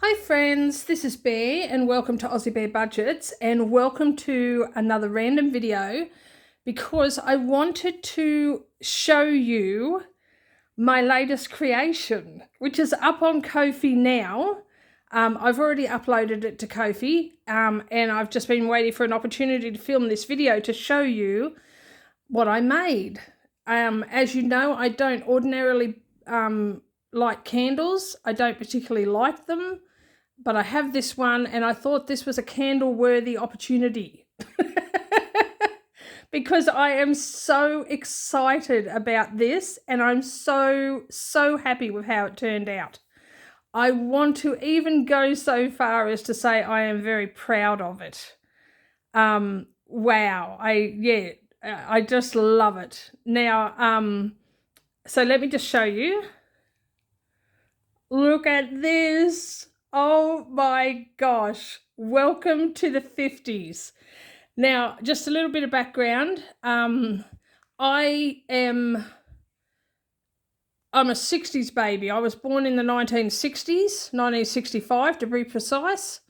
Hi friends, this is Bear and welcome to AussieBearBudgets and welcome to another random video because I wanted to show you my latest creation, which is up on Ko-fi now. I've already uploaded it to Ko-fi and I've just been waiting for an opportunity to film this video to show you what I made. As you know, I don't ordinarily light candles. I don't particularly like them. But I have this one and I thought this was a candle-worthy opportunity because I am so excited about this and I'm so happy with how it turned out. I want to even go so far as to say I am very proud of it. Wow, I just love it. Now, so let me just show you. Look at this. Oh my gosh, welcome to the 50s. Now, just a little bit of background. I'm a 60s baby. I was born in the 1960s, 1965 to be precise.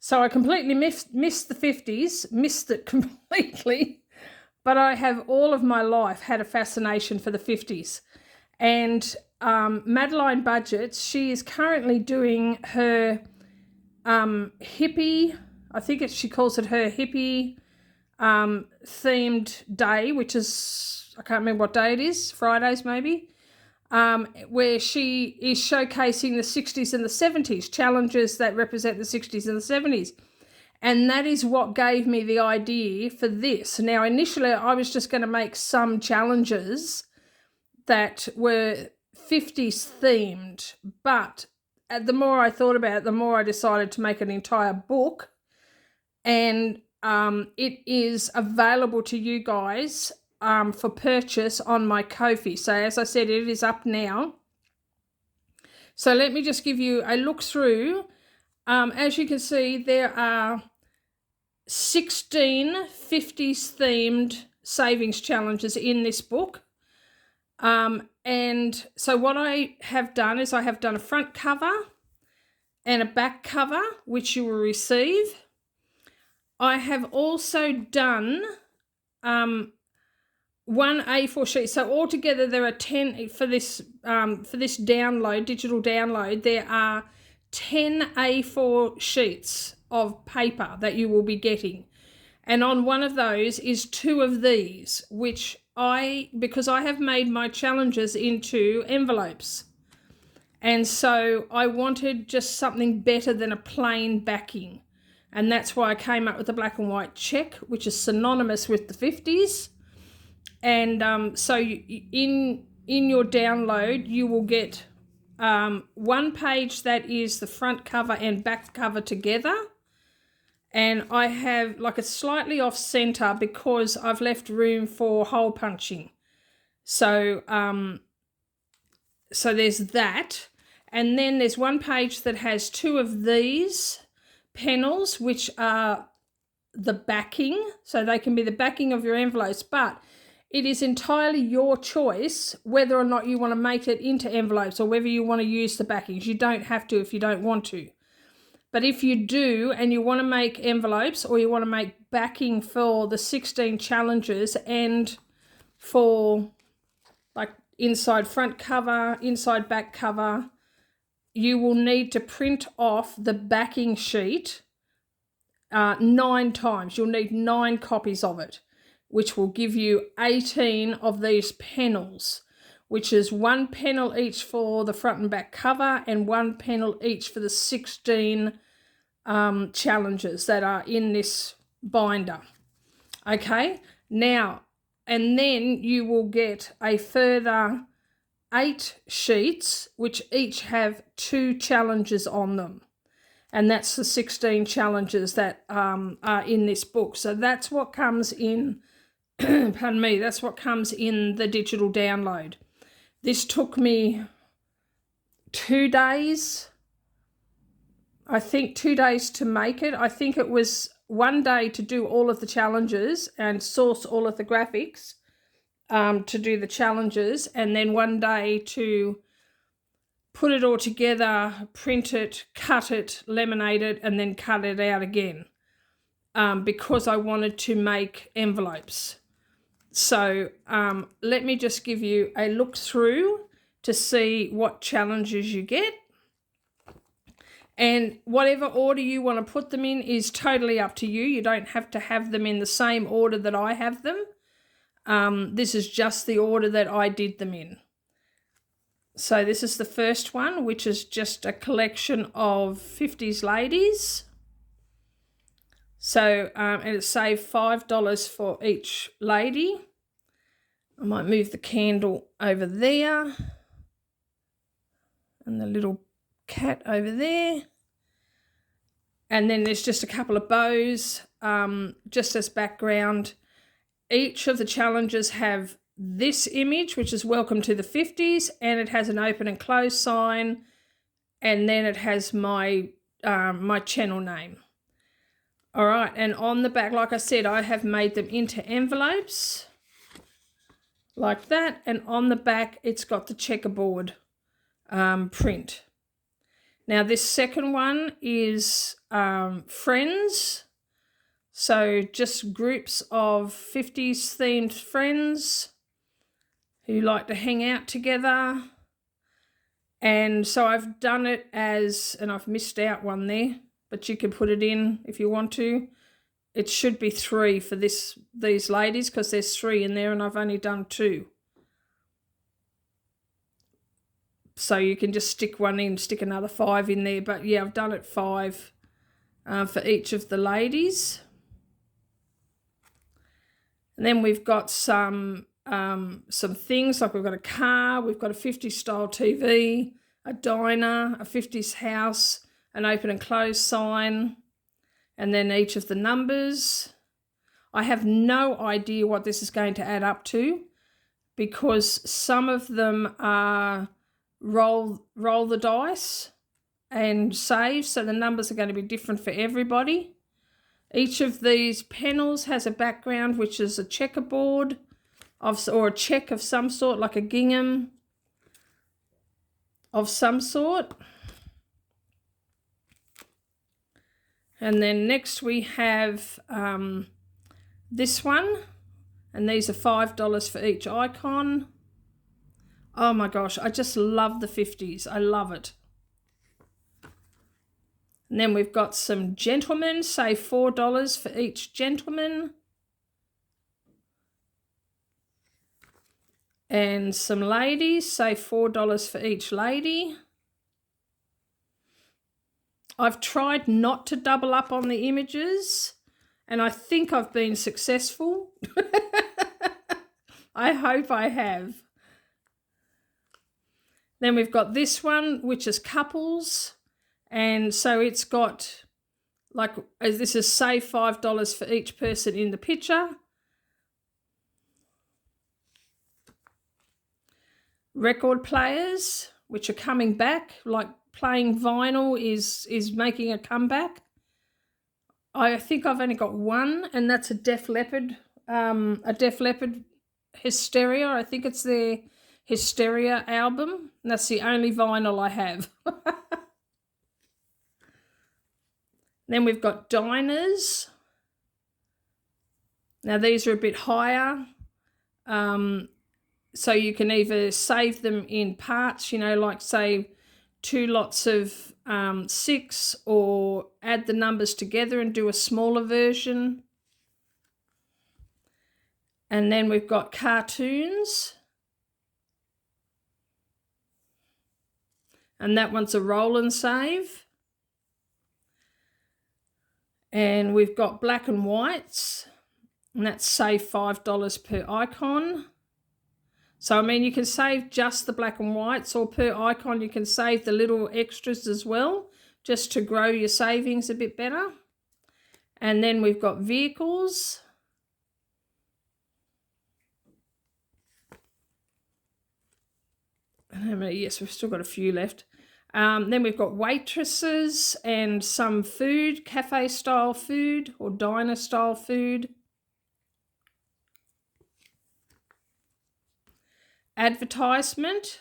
So I completely missed the 50s, missed it completely. But I have all of my life had a fascination for the 50s. And Madeline Budgets, she is currently doing her hippie, I think she calls it her hippie themed day, which is, I can't remember what day it is, Fridays maybe, where she is showcasing the 60s and the 70s, challenges that represent the 60s and the 70s. And that is what gave me the idea for this. Now, initially, I was just going to make some challenges that were 50s themed, but the more I thought about it, the more I decided to make an entire book, and it is available to you guys for purchase on my Ko-fi. So as I said, it is up now. So let me just give you a look through. As you can see, there are 16 50s themed savings challenges in this book. And so what I have done is I have done a front cover and a back cover, which you will receive. I have also done one A4 sheet. So altogether there are 10 for this download, digital download. There are 10 A4 sheets of paper that you will be getting. And on one of those is 2 of these, which because I have made my challenges into envelopes. And so I wanted just something better than a plain backing. And that's why I came up with the black and white check, which is synonymous with the 50s. And so in your download, you will get one page that is the front cover and back cover together. And I have like a slightly off center because I've left room for hole punching. So so there's that. And then there's one page that has 2 of these panels, which are the backing. So they can be the backing of your envelopes, but it is entirely your choice whether or not you want to make it into envelopes or whether you want to use the backings. You don't have to if you don't want to. But if you do and you want to make envelopes or you want to make backing for the 16 challenges and for like inside front cover, inside back cover, you will need to print off the backing sheet 9 times. You'll need 9 copies of it, which will give you 18 of these panels, which is 1 panel each for the front and back cover and 1 panel each for the 16 challenges that are in this binder. Okay, now, and then you will get a further 8 sheets, which each have 2 challenges on them. And that's the 16 challenges that are in this book. So that's what comes in, pardon me, that's what comes in the digital download. This took me 2 days, I think 2 days to make it. I think it was 1 day to do all of the challenges and source all of the graphics to do the challenges, and then 1 day to put it all together, print it, cut it, laminate it, and then cut it out again, because I wanted to make envelopes. So let me just give you a look through to see what challenges you get. And whatever order you want to put them in is totally up to you. You don't have to have them in the same order that I have them. This is just the order that I did them in. So this is the first one, which is just a collection of 50s ladies. So, and it saved $5 for each lady. I might move the candle over there and the little cat over there. And then there's just a couple of bows, just as background. Each of the challenges have this image, which is Welcome to the 50s, and it has an open and close sign, and then it has my my channel name. All right, and on the back, like I said, I have made them into envelopes like that, and on the back it's got the checkerboard print. Now this second one is friends, so just groups of 50s themed friends who like to hang out together. And so I've done it as, and I've missed out one there, but you can put it in if you want to. It should be 3 for these ladies, because there's 3 in there and I've only done 2. So you can just stick one in, stick another 5 in there. But yeah, I've done it 5 for each of the ladies. And then we've got some things, like we've got a car, we've got a 50s style TV, a diner, a 50s house, an open and close sign, and then each of the numbers. I have no idea what this is going to add up to, because some of them are roll the dice and save, so the numbers are going to be different for everybody. Each of these panels has a background, which is a checkerboard or a check of some sort, like a gingham of some sort. And then next we have this one, and these are $5 for each icon. Oh my gosh, I just love the 50s. I love it. And then we've got some gentlemen, say $4 for each gentleman. And some ladies, say $4 for each lady. I've tried not to double up on the images, and I think I've been successful. I hope I have. Then we've got this one, which is couples. And so it's got, like, this is save $5 for each person in the picture. Record players, which are coming back, like playing vinyl is making a comeback. I think I've only got one, and that's a Def Leppard Hysteria. I think it's their Hysteria album, and that's the only vinyl I have. Then we've got diners. Now these are a bit higher. So you can either save them in parts, you know, like say 2 lots of 6, or add the numbers together and do a smaller version. And then we've got cartoons. And that one's a roll and save. And we've got black and whites, and that's save $5 per icon. So, I mean, you can save just the black and whites, or per icon you can save the little extras as well, just to grow your savings a bit better. And then we've got vehicles. Yes, we've still got a few left. Then we've got waitresses and some food, cafe style food or diner style food. Advertisement.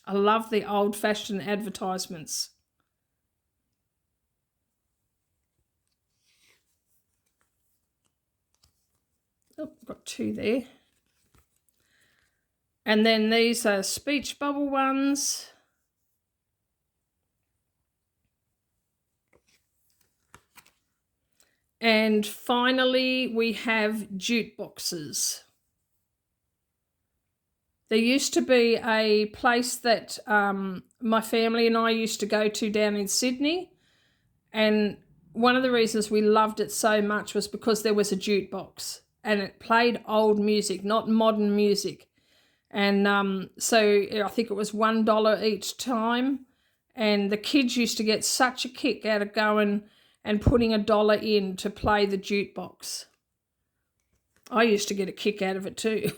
I love the old-fashioned advertisements. Oh, got 2 there. And then these are speech bubble ones. And finally, we have jute boxes. There used to be a place that my family and I used to go to down in Sydney, and one of the reasons we loved it so much was because there was a jute box and it played old music, not modern music. And so I think it was $1 each time, and the kids used to get such a kick out of going and putting $1 in to play the jute box. I used to get a kick out of it too.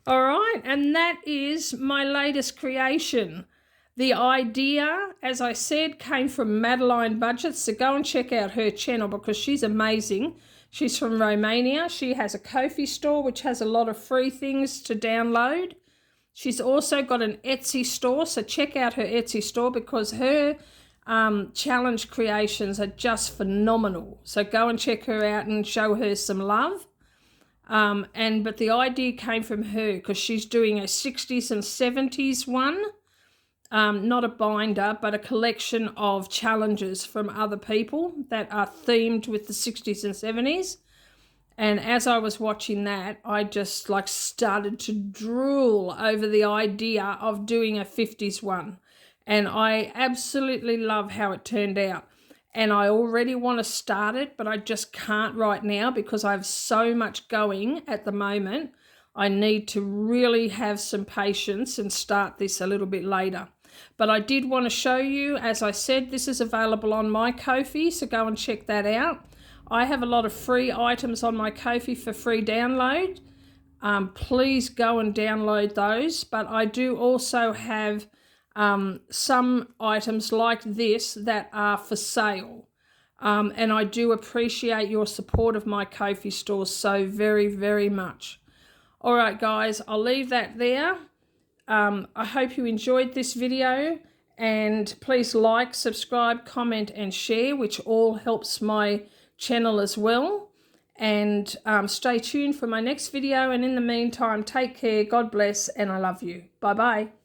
All right, and that is my latest creation. The idea, as I said, came from AussieBearBudgets, so go and check out her channel because she's amazing. She's from Romania. She has a Ko-fi store which has a lot of free things to download. She's also got an Etsy store, so check out her Etsy store because her challenge creations are just phenomenal. So go and check her out and show her some love. But the idea came from her because she's doing a 60s and 70s one, not a binder, but a collection of challenges from other people that are themed with the 60s and 70s. And as I was watching that, I just like started to drool over the idea of doing a 50s one. And I absolutely love how it turned out. And I already want to start it, but I just can't right now because I have so much going at the moment. I need to really have some patience and start this a little bit later. But I did want to show you, as I said, this is available on my Ko-fi, so go and check that out. I have a lot of free items on my Ko-fi for free download. Please go and download those. But I do also have some items like this that are for sale. And I do appreciate your support of my Ko-fi store so very, very much. All right, guys, I'll leave that there. I hope you enjoyed this video, and please like, subscribe, comment and share, which all helps my channel as well. And stay tuned for my next video, and in the meantime, take care, God bless, and I love you. Bye-bye.